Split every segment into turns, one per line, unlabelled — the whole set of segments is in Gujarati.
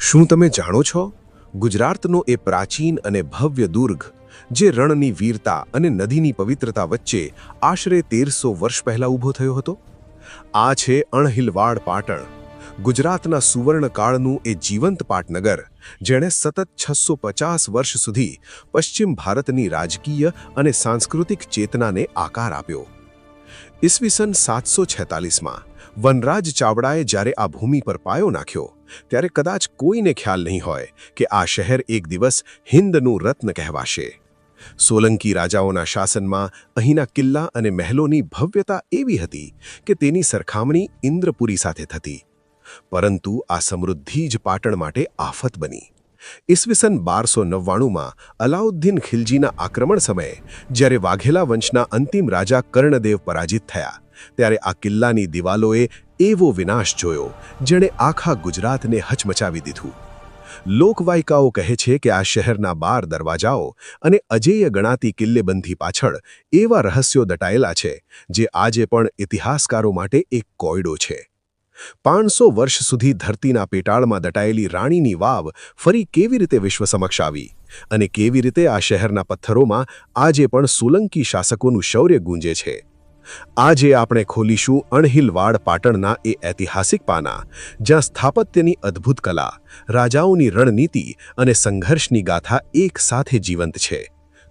શું તમે જાણો છો ગુજરાતનો એ પ્રાચીન અને ભવ્ય દુર્ગ જે રણની વીરતા અને નદીની પવિત્રતા વચ્ચે આશરે 1300 વર્ષ પહેલા ઊભો થયો હતો? આ છે અણહિલવાડ પાટણ, ગુજરાતના સુવર્ણકાળનું એ જીવંત પાટનગર જેણે સતત 650 વર્ષ સુધી પશ્ચિમ ભારતની રાજકીય અને સાંસ્કૃતિક ચેતનાને આકાર આપ્યો. ઈસવીસન 746માં વનરાજ ચાવડાએ જ્યારે આ ભૂમિ પર પાયો નાખ્યો ત્યારે કદાચ કોઈને ખ્યાલ નહીં હોય કે આ શહેર એક દિવસ હિન્દનું રત્ન કહેવાશે. સોલંકી રાજાઓના શાસનમાં અહીંના કિલ્લા અને મહેલોની ભવ્યતા એવી હતી કે તેની સરખામણી ઇન્દ્રપુરી સાથે થતી. પરંતુ આ સમૃદ્ધિ જ પાટણ માટે આફત બની. ઈસવીસન 1299માં અલાઉદ્દીન ખિલજીના આક્રમણ સમયે જ્યારે વાઘેલા વંશના અંતિમ રાજા કર્ણદેવ પરાજિત થયા ત્યારે આ કિલ્લાની દિવાલોએ એવો વિનાશ જોયો જેણે આખા ગુજરાતને હચમચાવી દીધું. લોકવાયકાઓ કહે છે કે આ શહેરના 12 દરવાજાઓ અને અજેય ગણાતી કિલ્લેબંધી પાછળ એવા રહસ્યો દટાયેલા છે જે આજે પણ ઇતિહાસકારો માટે એક કોયડો છે. 500 વર્ષ સુધી ધરતીના પેટાળમાં દટાયેલી રાણીની વાવ ફરી કેવી રીતે વિશ્વ સમક્ષ આવી અને કેવી રીતે આ શહેરના પથ્થરોમાં આજે પણ સોલંકી શાસકોનું શૌર્ય ગૂંજે છે? આજે આપણે ખોલીશું અણહિલવાડ પાટણના એ ઐતિહાસિક પાના જ્યાં સ્થાપત્યની અદ્ભુત કલા, રાજાઓની રણનીતિ અને સંઘર્ષની ગાથા એક સાથે જીવંત છે.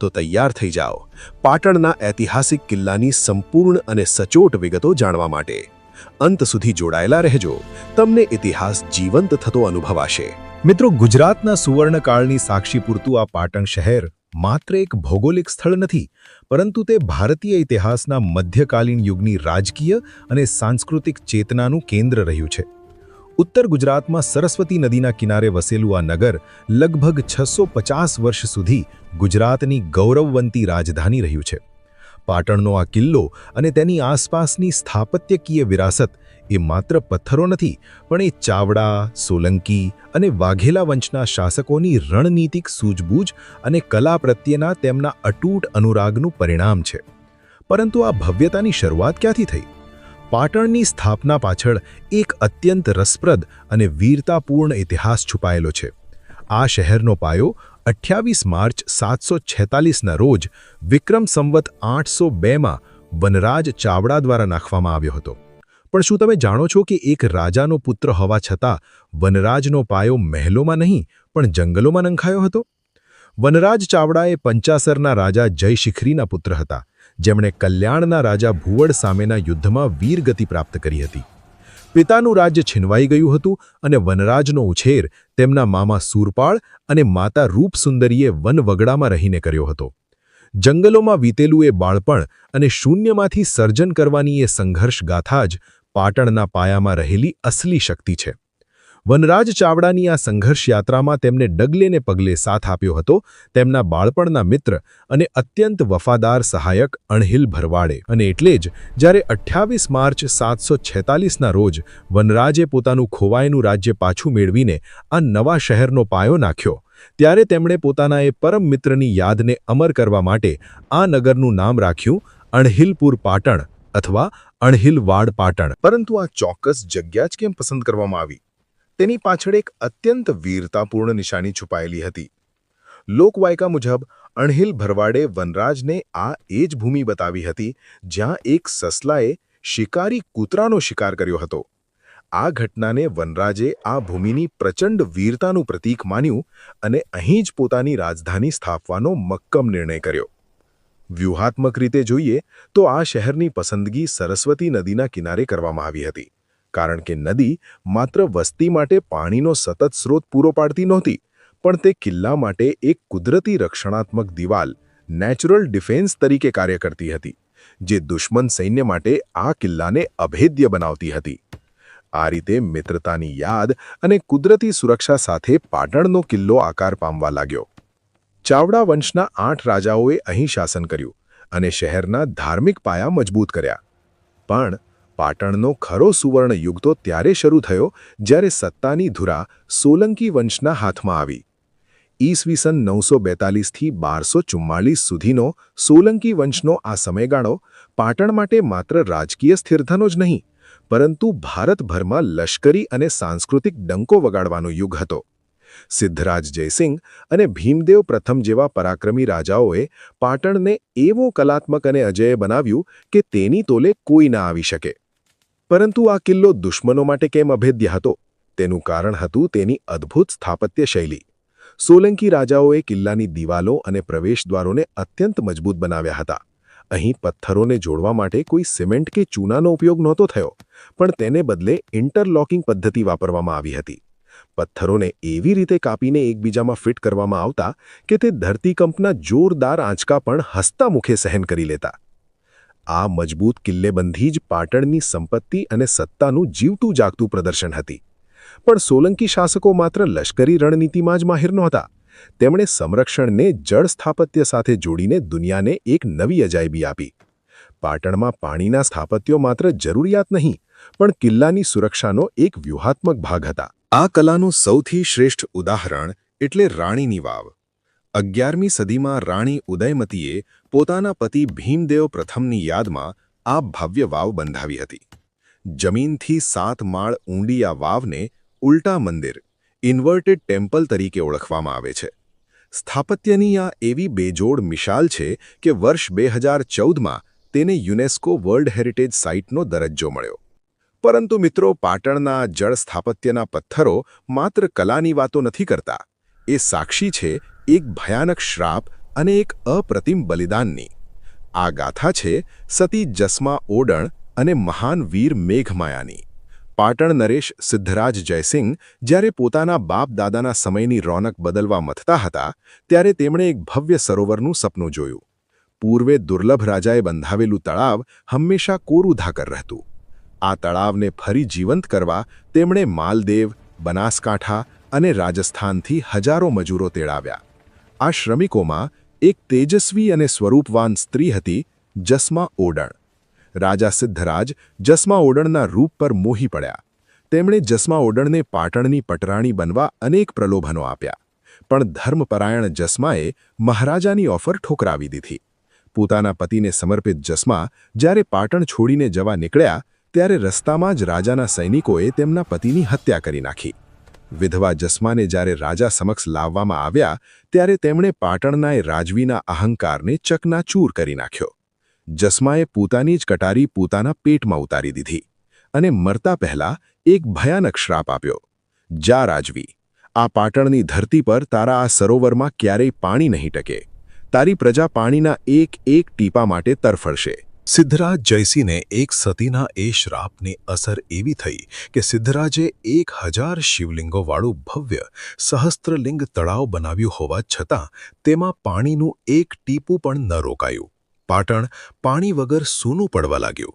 તો તૈયાર થઈ જાઓ પાટણના ઐતિહાસિક કિલ્લાની સંપૂર્ણ અને સચોટ વિગતો જાણવા માટે. અંત સુધી જોડાયેલા રહેજો, તમને ઇતિહાસ જીવંત થતો અનુભવાશે.
મિત્રો, ગુજરાતના સુવર્ણકાળની સાક્ષી પૂરતું આ પાટણ શહેર માત્ર એક ભૌગોલિક સ્થળ નથી, પરંતુ તે ભારતીય ઇતિહાસના મધ્યકાલીન યુગની રાજકીય અને સાંસ્કૃતિક ચેતનાનું કેન્દ્ર રહ્યું છે. ઉત્તર ગુજરાતમાં સરસ્વતી નદીના કિનારે વસેલું આ નગર લગભગ 650 વર્ષ સુધી ગુજરાતની ગૌરવવંતી રાજધાની રહ્યું છે. પાટણનો આ કિલ્લો અને તેની આસપાસની સ્થાપત્યકીય વિરાસત એ માત્ર પથ્થરો નથી, પણ એ ચાવડા, સોલંકી અને વાઘેલા વંશના શાસકોની રણનીતિક સૂઝબૂઝ અને કલા પ્રત્યેના તેમના અતૂટ અનુરાગનું પરિણામ છે. પરંતુ આ ભવ્યતાની શરૂઆત ક્યાંથી થઈ? પાટણની સ્થાપના પાછળ એક અત્યંત રસપ્રદ અને વીરતાપૂર્ણ ઇતિહાસ છુપાયેલો છે. આ શહેરનો પાયો 28 માર્ચ 746ના રોજ વિક્રમ સંવત 802માં વનરાજ ચાવડા દ્વારા નાખવામાં આવ્યો હતો. પણ શું તમે જાણો છો કે એક રાજાનો પુત્ર હોવા છતાં વનરાજનો પાયો મહેલોમાં નહીં પણ જંગલોમાં નંખાયો હતો? વનરાજ ચાવડા એ પંચાસરના રાજા જયશિખરીના પુત્ર હતા, જેમણે કલ્યાણના રાજા ભુવડ સામેના યુદ્ધમાં વીરગતિ પ્રાપ્ત કરી હતી. પિતાનું રાજ્ય છીનવાઈ ગયું હતું અને વનરાજનો ઉછેર તેમના મામા સૂરપાળ અને માતા રૂપસુંદરીએ વનવગડામાં રહીને કર્યો હતો. જંગલોમાં વીતેલું એ બાળપણ અને શૂન્યમાંથી સર્જન કરવાની એ સંઘર્ષ ગાથા જ પાટણના પાયામાં રહેલી અસલી શક્તિ છે. વનરાજ ચાવડાની આ સંઘર્ષ યાત્રામાં તેમને ડગલેને પગલે સાથ આપ્યો હતો તેમના બાળપણના મિત્ર અને અત્યંત વફાદાર સહાયક અણહિલ ભરવાડે. અને એટલે જ જ્યારે 28 માર્ચ 746ના રોજ વનરાજે પોતાનું ખોવાયેલું રાજ્ય પાછું મેળવીને આ નવા શહેરનો પાયો નાખ્યો, ત્યારે તેમણે પોતાના એ પરમ મિત્રની યાદને અમર કરવા માટે આ નગરનું નામ રાખ્યું અણહિલપુર પાટણ અથવા અણહિલવાડ પાટણ. પરંતુ આ ચોક્કસ જગ્યા જ કેમ પસંદ કરવામાં આવી? તેની પાછળ એક અત્યંત વીરતાપૂર્ણ નિશાની છુપાયેલી હતી. લોકવાયકા મુજબ અણહિલ ભરવાડે વનરાજને આ એ જ ભૂમિ બતાવી હતી જ્યાં એક સસલાએ શિકારી કૂતરાનો શિકાર કર્યો હતો. આ ઘટનાને વનરાજે આ ભૂમિની પ્રચંડ વીરતાનું પ્રતીક માન્યું અને અહીં જ પોતાની રાજધાની સ્થાપવાનો મક્કમ નિર્ણય કર્યો. વ્યૂહાત્મક રીતે જોઈએ તો આ શહેરની પસંદગી સરસ્વતી નદીના કિનારે કરવામાં આવી હતી, કારણ કે નદી માત્ર વસ્તી માટે પાણીનો સતત સ્રોત પૂરો પાડતી નહોતી, પણ તે કિલ્લા માટે એક કુદરતી રક્ષણાત્મક દિવાલ, નેચરલ ડિફેન્સ તરીકે કાર્ય કરતી હતી, જે દુશ્મન સૈન્ય માટે આ કિલ્લાને અભેદ્ય બનાવતી હતી. આ રીતે મિત્રતાની યાદ અને કુદરતી સુરક્ષા સાથે પાટણનો કિલ્લો આકાર પામવા લાગ્યો. ચાવડા વંશના 8 રાજાઓએ અહીં શાસન કર્યું અને શહેરના ધાર્મિક પાયા મજબૂત કર્યા. પણ પાટણનો ખરો સુવર્ણ યુગ તો ત્યારે શરૂ થયો જ્યારે સત્તાની ધુરા સોલંકી વંશના હાથમાં આવી. ઈસવીસન 942થી 1244 સુધીનો સોલંકી વંશનો આ સમયગાળો પાટણ માટે માત્ર રાજકીય સ્થિરતાનો જ નહીં, પરંતુ ભારતભરમાં લશ્કરી અને સાંસ્કૃતિક ડંકો વગાડવાનો યુગ હતો.
સિદ્ધરાજ જયસિંહ અને ભીમદેવ પ્રથમ જેવા પરાક્રમી રાજાઓએ પાટણને એવો કલાત્મક અને અજેય બનાવ્યું કે તેની તોલે કોઈ ના આવી શકે. પરંતુ આ કિલ્લો દુશ્મનો માટે કેમ અભેદ્ય હતો? તેનું કારણ હતું તેની અદ્ભુત સ્થાપત્ય શૈલી. સોલંકી રાજાઓએ કિલ્લાની દિવાલો અને પ્રવેશદ્વારોને અત્યંત મજબૂત બનાવ્યા હતા. અહીં પથ્થરોને જોડવા માટે કોઈ સિમેન્ટ કે ચૂનાનો ઉપયોગ નહોતો થયો, પણ તેને બદલે ઇન્ટરલોકિંગ પદ્ધતિ વાપરવામાં આવી હતી. પથ્થરોને એવી રીતે કાપીને એકબીજામાં ફિટ કરવામાં આવતા કે તે ધરતીકંપના જોરદાર આંચકા પણ હસતા મુખે સહન કરી લેતા. આ મજબૂત કિલ્લેબંધી જ પાટણની સંપત્તિ અને સત્તાનું જીવતું જાગતું પ્રદર્શન હતી. પણ સોલંકી શાસકો માત્ર લશ્કરી રણનીતિમાં જ માહિર નહોતા. તેમણે સંરક્ષણને જળ સ્થાપત્ય સાથે જોડીને દુનિયાને એક નવી અજાયબી આપી. પાટણમાં પાણીના સ્થાપત્યો માત્ર જરૂરિયાત નહીં, પણ કિલ્લાની સુરક્ષાનો એક વ્યૂહાત્મક ભાગ હતા. આ કલાનું સૌથી શ્રેષ્ઠ ઉદાહરણ એટલે રાણીની વાવ. 11મી સદીમાં રાણી ઉદયમતીએ પોતાના પતિ ભીમદેવ પ્રથમની યાદમાં આ ભવ્ય વાવ બંધાવી હતી. જમીનથી 7 માળ ઊંડી આ વાવને ઉલટા મંદિર, ઇન્વર્ટેડ ટેમ્પલ તરીકે ઓળખવામાં આવે છે. સ્થાપત્યની આ એવી બેજોડ મિસાલ છે કે વર્ષ 2014માં તેને યુનેસ્કો વર્લ્ડ હેરિટેજ સાઇટનો દરજ્જો મળ્યો. પરંતુ મિત્રો, પાટણના જળ સ્થાપત્યના પથ્થરો માત્ર કલાની વાતો નથી કરતા. એ સાક્ષી છે એક ભયાનક શ્રાપ અને એક અપ્રતિમ બલિદાનની. આ ગાથા છે સતી જસ્મા ઓડણ અને મહાન વીર મેઘમાયાની. પાટણ નરેશ સિદ્ધરાજ જયસિંહ જ્યારે પોતાના બાપ-દાદાના સમયની રોનક બદલવા મથતા હતા, ત્યારે તેમણે એક ભવ્ય સરોવરનું સપનું જોયું. પૂર્વે દુર્લભ રાજાએ બંધાવેલું તળાવ હંમેશા કોરું ધાકર રહેતું. આ તળાવને ફરી જીવંત કરવા તેમણે માલદેવ, બનાસકાંઠા અને રાજસ્થાનથી હજારો મજૂરો તેડાવ્યા. આ શ્રમિકોમાં એક તેજસ્વી અને સ્વરૂપવાન સ્ત્રી હતી, જસ્મા ઓડણ. રાજા સિદ્ધરાજ જસ્મા ઓડણના રૂપ પર મોહી પડ્યા. તેમણે જસ્મા ઓડણને પાટણની પટરાણી બનવા અનેક પ્રલોભનો આપ્યા, પણ ધર્મપરાયણ જસ્માએ મહારાજાની ઓફર ઠોકરાવી દીધી. પોતાના પતિને સમર્પિત જસ્મા જ્યારે પાટણ છોડીને જવા નીકળ્યા, ત્યારે રસ્તામાં જ રાજાના સૈનિકોએ તેમના પતિની હત્યા કરી નાખી. વિધવા જસ્માને જ્યારે રાજા સમક્ષ લાવવામાં આવ્યા, ત્યારે તેમણે પાટણના એ રાજવીના અહંકારને ચકનાચૂર કરી નાખ્યો. જસ્માએ પોતાની જ કટારી પોતાના પેટમાં ઉતારી દીધી અને મરતા પહેલા એક ભયાનક શ્રાપ આપ્યો. જા રાજવી, આ પાટણની ધરતી પર તારા આ સરોવરમાં ક્યારેય પાણી નહીં ટકે. તારી પ્રજા પાણીના એક એક ટીપા માટે તરફડશે.
સિદ્ધરાજ જયસિંહને એક સતીના એ શ્રાપની અસર એવી થઈ કે સિદ્ધરાજે 1000 શિવલિંગોવાળું ભવ્ય સહસ્ત્રલિંગ તળાવ બનાવ્યું હોવા છતાં તેમાં પાણીનું એક ટીપું પણ ન રોકાયું. પાટણ પાણી વગર સૂનું પડવા લાગ્યું.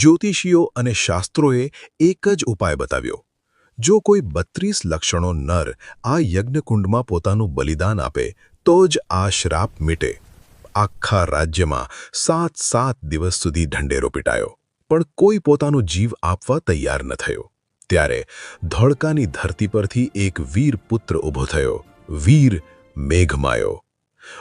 જ્યોતિષીઓ અને શાસ્ત્રોએ એક જ ઉપાય બતાવ્યો. જો કોઈ 32 લક્ષણો નર આ યજ્ઞકુંડમાં પોતાનું બલિદાન આપે તો જ આ શ્રાપ મીટે. આખા રાજ્યમાં 7 દિવસ સુધી ઢંઢેરો પીટાયો, પણ કોઈ પોતાનો જીવ આપવા તૈયાર ન થયો. ત્યારે ધોળકાની ધરતી પરથી એક વીર પુત્ર ઊભો થયો, વીર મેઘમાયો.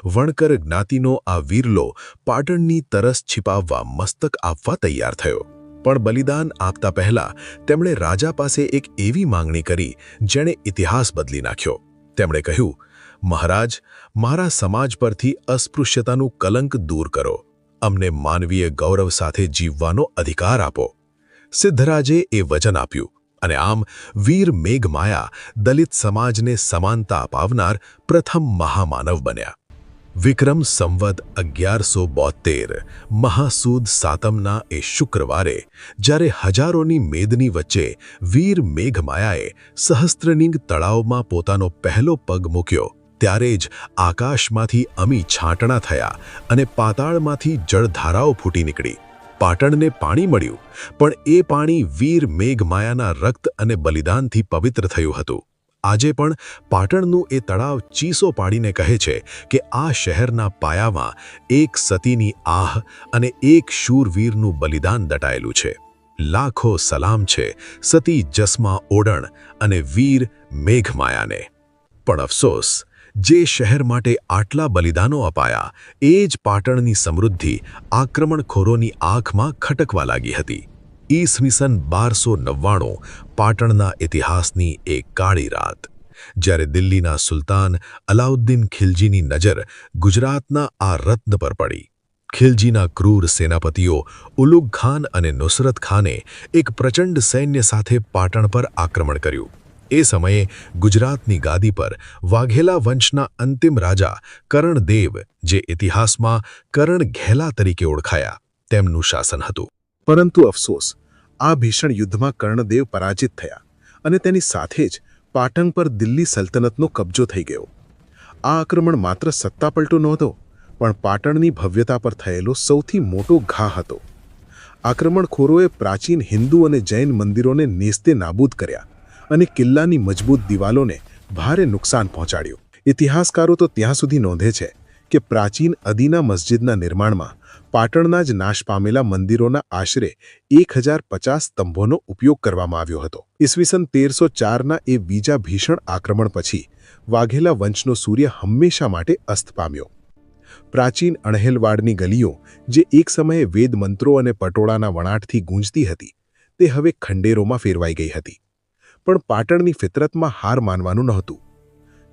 વણકર જ્ઞાતિનો આ વીરલો પાટણની તરસ છિપાવવા મસ્તક આપવા તૈયાર થયો. પણ બલિદાન આપતા પહેલા તેમણે રાજા પાસે એક એવી માંગણી કરી જેણે ઇતિહાસ બદલી નાખ્યો. તેમણે કહ્યું, મહારાજ, મારા સમાજ પરથી અસ્પૃશ્યતાનું કલંક દૂર કરો. અમને માનવીય ગૌરવ સાથે જીવવાનો અધિકાર આપો. સિદ્ધરાજે એ વચન આપ્યું અને આમ વીર મેઘમાયા દલિત સમાજને સમાનતા અપાવનાર પ્રથમ મહામાનવ બન્યા. વિક્રમ સંવત 1172 મહાસુદ સાતમના એ શુક્રવારે જ્યારે હજારોની મેદની વચ્ચે વીર મેઘમાયાએ સહસ્ત્રલિંગ તળાવમાં પોતાનો પહેલો પગ મૂક્યો, ત્યારે જ આકાશમાંથી અમી છાંટણા થયા અને પાતાળમાંથી જળધારાઓ ફૂટી નીકળી. પાટણને પાણી મળ્યું, પણ એ પાણી વીર મેઘમાયાના રક્ત અને બલિદાનથી પવિત્ર થયું હતું. આજે પણ પાટણનું એ તળાવ ચીસો પાડીને કહે છે કે આ શહેરના પાયામાં એક સતીની આહ અને એક શૂરવીરનું બલિદાન દટાયેલું છે. લાખો સલામ છે સતી જસ્મા ઓડણ અને વીર મેઘમાયાને. પણ અફસોસ, જે શહેર માટે આટલા બલિદાનો અપાયા એ જ પાટણની સમૃદ્ધિ આક્રમણખોરોની આંખમાં ખટકવા લાગી હતી. ઈસવીસન 1299 પાટણના ઇતિહાસની એક કાળી રાત. જ્યારે દિલ્હીના સુલતાન અલાઉદ્દીન ખિલજીની નજર ગુજરાતના આ રત્ન પર પડી. ખિલજીના ક્રૂર સેનાપતિઓ ઉલુગ ખાન અને નુસરત ખાને એક પ્રચંડ સૈન્ય સાથે પાટણ પર આક્રમણ કર્યું. એ સમયે ગુજરાતની ગાદી પર વાઘેલા વંશના અંતિમ રાજા કરણદેવ, જે ઇતિહાસમાં કરણ ઘેલા તરીકે ઓળખાયા, તેમનું શાસન હતું.
પરંતુ અફસોસ, આ ભીષણ યુદ્ધમાં કર્ણદેવ પરાજિત થયા અને તેની સાથે જ પાટણ પર દિલ્હી સલ્તનતનો કબજો થઈ ગયો. આ આક્રમણ માત્ર સત્તાપલટો નહોતો, પણ પાટણની ભવ્યતા પર થયેલો સૌથી મોટો ઘા હતો. આક્રમણખોરોએ પ્રાચીન હિન્દુ અને જૈન મંદિરોને નેસ્તે નાબૂદ કર્યા અને કિલ્લાની મજબૂત દિવાલોને ભારે નુકસાન પહોંચાડ્યું. ઇતિહાસકારો તો ત્યાં સુધી નોંધે છે કે પ્રાચીન અદીના મસ્જિદના નિર્માણમાં પાટણના જ નાશ પામેલા મંદિરોના આશરે 1050 સ્તંભોનો ઉપયોગ કરવામાં આવ્યો હતો. ઈસવીસન 1304ના એ બીજા ભીષણ આક્રમણ પછી વાઘેલા વંશનો સૂર્ય હંમેશા માટે અસ્ત પામ્યો. પ્રાચીન અણહેલવાડની ગલીઓ, જે એક સમયે વેદ મંત્રો અને પટોળાના વણાટથી ગૂંજતી હતી, તે હવે ખંડેરોમાં ફેરવાઈ ગઈ હતી. પણ પાટણની ફિતરતમાં હાર માનવાનું નહોતું.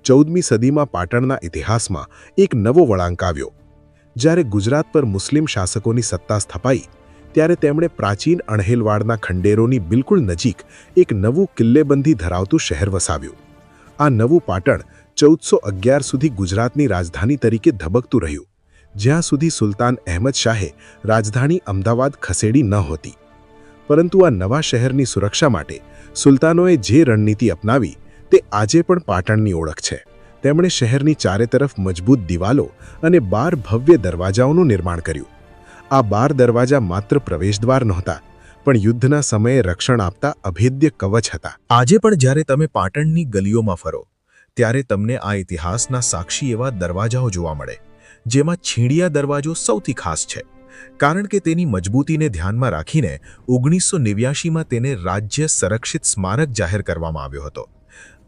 14મી સદીમાં પાટણના ઇતિહાસમાં એક નવો વળાંક આવ્યો. જ્યારે ગુજરાત પર મુસ્લિમ શાસકોની સત્તા સ્થપાઈ, ત્યારે તેમણે પ્રાચીન અણહેલવાડના ખંડેરોની બિલકુલ નજીક એક નવું કિલ્લેબંધી ધરાવતું શહેર વસાવ્યું. આ નવું પાટણ 1411 સુધી ગુજરાતની રાજધાની તરીકે ધબકતું રહ્યું, જ્યાં સુધી સુલતાન અહેમદ શાહે રાજધાની અમદાવાદ ખસેડી ન હતી. પરંતુ આ નવા શહેરની સુરક્ષા માટે સુલતાનોએ જે રણનીતિ અપનાવી, તે આજે પણ પાટણની ઓળખ છે. તેમણે શહેરની ચારે તરફ મજબૂત દિવાલો અને 12 ભવ્ય દરવાજાઓનું નિર્માણ કર્યું. આ 12 દરવાજા માત્ર પ્રવેશદ્વાર નહોતા, પણ યુદ્ધના સમયે રક્ષણ આપતા અભેદ્ય કવચ હતા.
આજે પણ જ્યારે તમે પાટણની ગલીઓમાં ફરો, ત્યારે તમને આ ઇતિહાસના સાક્ષી એવા દરવાજાઓ જોવા મળે, જેમાં છીણિયા દરવાજો સૌથી ખાસ છે, કારણ કે તેની મજબૂતીને ધ્યાનમાં રાખીને 1989માં તેને રાજ્ય સંરક્ષિત સ્મારક જાહેર કરવામાં આવ્યો હતો.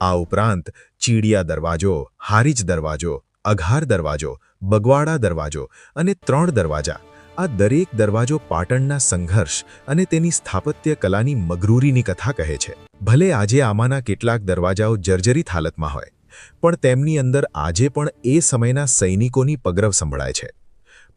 આ ઉપરાંત ચીડિયા દરવાજો, હારીજ દરવાજો, અઘાર દરવાજો, બગવાડા દરવાજો અને 3 દરવાજા, આ દરેક દરવાજો પાટણના સંઘર્ષ અને તેની સ્થાપત્ય કલાની મગરૂરીની કથા કહે છે. ભલે આજે આમાંના કેટલાક દરવાજાઓ જર્જરિત હાલતમાં હોય, પણ તેમની અંદર આજે પણ એ સમયના સૈનિકોની પગરવ સંભળાય છે.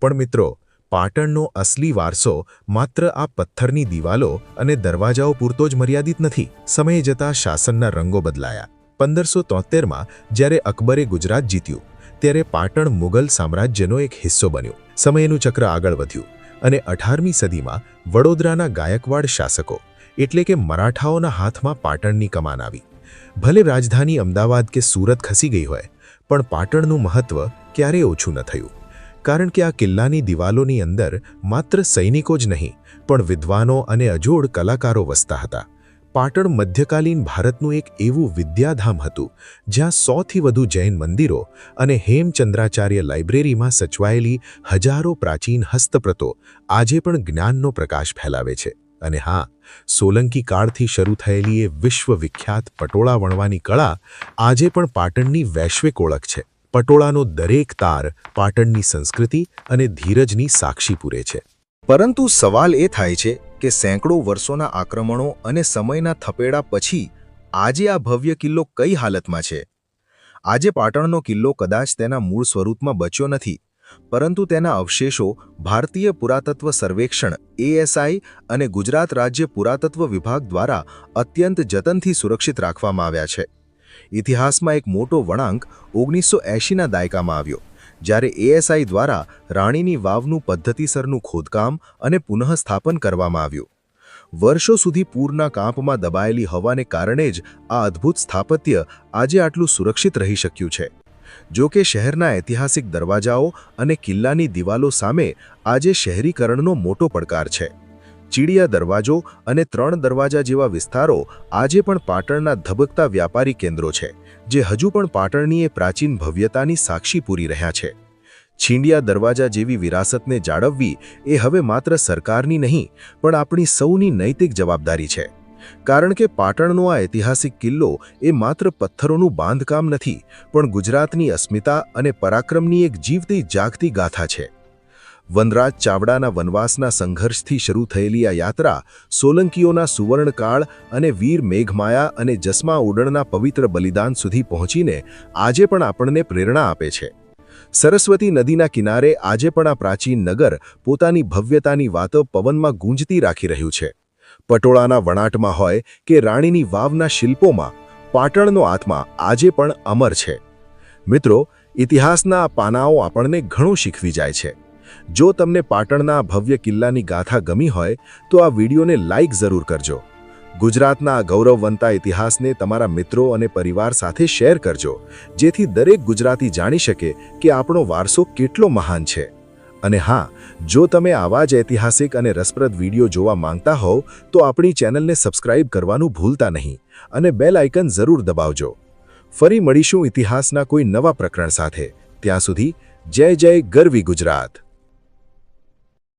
પણ મિત્રો, પાટણનો અસલી વારસો માત્ર આ પથ્થરની દિવાલો અને દરવાજાઓ પૂરતો જ મર્યાદિત નથી. સમય જતાં શાસનના રંગો બદલાયા. 1573માં જ્યારે અકબરે ગુજરાત જીત્યું, ત્યારે પાટણ મુગલ સામ્રાજ્યનો એક હિસ્સો બન્યું. સમયનું ચક્ર આગળ વધ્યું અને 18મી સદીમાં વડોદરાના ગાયકવાડ શાસકો, એટલે કે મરાઠાઓના હાથમાં પાટણની કમાન આવી. ભલે રાજધાની અમદાવાદ કે સુરત ખસી ગઈ હોય, પણ પાટણનું મહત્વ ક્યારેય ઓછું ન થયું. કારણ કે આ કિલ્લાની દિવાલોની અંદર માત્ર સૈનિકો જ નહીં, પણ વિદ્વાનો અને અજોડ કલાકારો વસતા હતા. પાટણ મધ્યકાલીન ભારતનું એક એવું વિદ્યાધામ હતું, જ્યાં 100થી વધુ જૈન મંદિરો અને હેમચંદ્રાચાર્ય લાઇબ્રેરીમાં સચવાયેલી હજારો પ્રાચીન હસ્તપ્રતો આજે પણ જ્ઞાનનો પ્રકાશ ફેલાવે છે. અને હા, સોલંકી કાળથી શરૂ થયેલી એ વિશ્વવિખ્યાત પટોળા વણવાની કળા આજે પણ પાટણની વૈશ્વિક ઓળખ છે. પટોળાનો દરેક તાર પાટણની સંસ્કૃતિ અને ધીરજની સાક્ષી પૂરે છે.
પરંતુ સવાલ એ થાય છે કે સેંકડો વર્ષોના આક્રમણો અને સમયના થપેડા પછી આજે આ ભવ્ય કિલ્લો કઈ હાલતમાં છે? આજે પાટણનો કિલ્લો કદાચ તેના મૂળ સ્વરૂપમાં બચ્યો નથી, પરંતુ તેના અવશેષો ભારતીય પુરાતત્વ સર્વેક્ષણ ASI અને ગુજરાત રાજ્ય પુરાતત્વ વિભાગ દ્વારા અત્યંત જતનથી સુરક્ષિત રાખવામાં આવ્યા છે. ઇતિહાસમાં એક મોટો વળાંક 1980ના દાયકામાં આવ્યો, જ્યારે ASI દ્વારા રાણીની વાવનું પદ્ધતિસરનું ખોદકામ અને પુનઃસ્થાપન કરવામાં આવ્યું. વર્ષો સુધી પૂરના કાંપમાં દબાયેલી હવાને કારણે જ આ અદ્ભુત સ્થાપત્ય આજે આટલું સુરક્ષિત રહી શક્યું છે. જો કે શહેરના ઐતિહાસિક દરવાજાઓ અને કિલ્લાની દિવાલો સામે આજે શહેરીકરણનો મોટો પડકાર છે. ચીડિયા દરવાજો અને 3 દરવાજા જેવા વિસ્તારો આજે પણ પાટણના ધબકતા વ્યાપારી કેન્દ્રો છે, જે હજુ પણ પાટણની એ પ્રાચીન ભવ્યતાની સાક્ષી પૂરી રહ્યા છે. છીંડિયા દરવાજા જેવી વિરાસતને જાળવવી એ હવે માત્ર સરકારની નહીં, પણ આપણી સૌની નૈતિક જવાબદારી છે. કારણ કે પાટણનો આ ઐતિહાસિક કિલ્લો એ માત્ર પથ્થરોનું બાંધકામ નથી, પણ ગુજરાતની અસ્મિતા અને પરાક્રમની એક જીવતી જાગતી ગાથા છે. વનરાજ ચાવડાના વનવાસના સંઘર્ષથી શરૂ થયેલી આ યાત્રા સોલંકીઓના સુવર્ણકાળ અને વીર મેઘમાયા અને જસમા ઉડણના પવિત્ર બલિદાન સુધી પહોંચીને આજે પણ આપણને પ્રેરણા આપે છે. સરસ્વતી નદીના કિનારે આજે પણ આ પ્રાચીન નગર પોતાની ભવ્યતાની વાતો પવનમાં ગૂંજતી રાખી રહ્યું છે. પટોળાના વણાટમાં હોય કે રાણીની વાવના શિલ્પોમાં પાટણનો આત્મા આજે પણ અમર છે. મિત્રો, ઇતિહાસના આ પાનાઓ આપણને ઘણું શીખવી જાય છે. જો તમને પાટણના આ ભવ્ય કિલ્લાની ગાથા ગમી હોય તો આ વિડીયોને લાઇક જરૂર કરજો. ગુજરાતના આ ગૌરવવંતા ઇતિહાસને તમારા મિત્રો અને પરિવાર સાથે શેર કરજો, જેથી દરેક ગુજરાતી જાણી શકે કે આપણો વારસો કેટલો મહાન છે. અને હા, જો તમે આવા જ ઐતિહાસિક અને રસપ્રદ વિડીયો જોવા માંગતા હોવ તો આપણી ચેનલને સબસ્ક્રાઇબ કરવાનું ભૂલતા નહીં અને બેલ આઇકન જરૂર દબાવજો. ફરી મળીશું ઇતિહાસના કોઈ નવા પ્રકરણ સાથે. ત્યાં સુધી જય જય ગરવી ગુજરાત.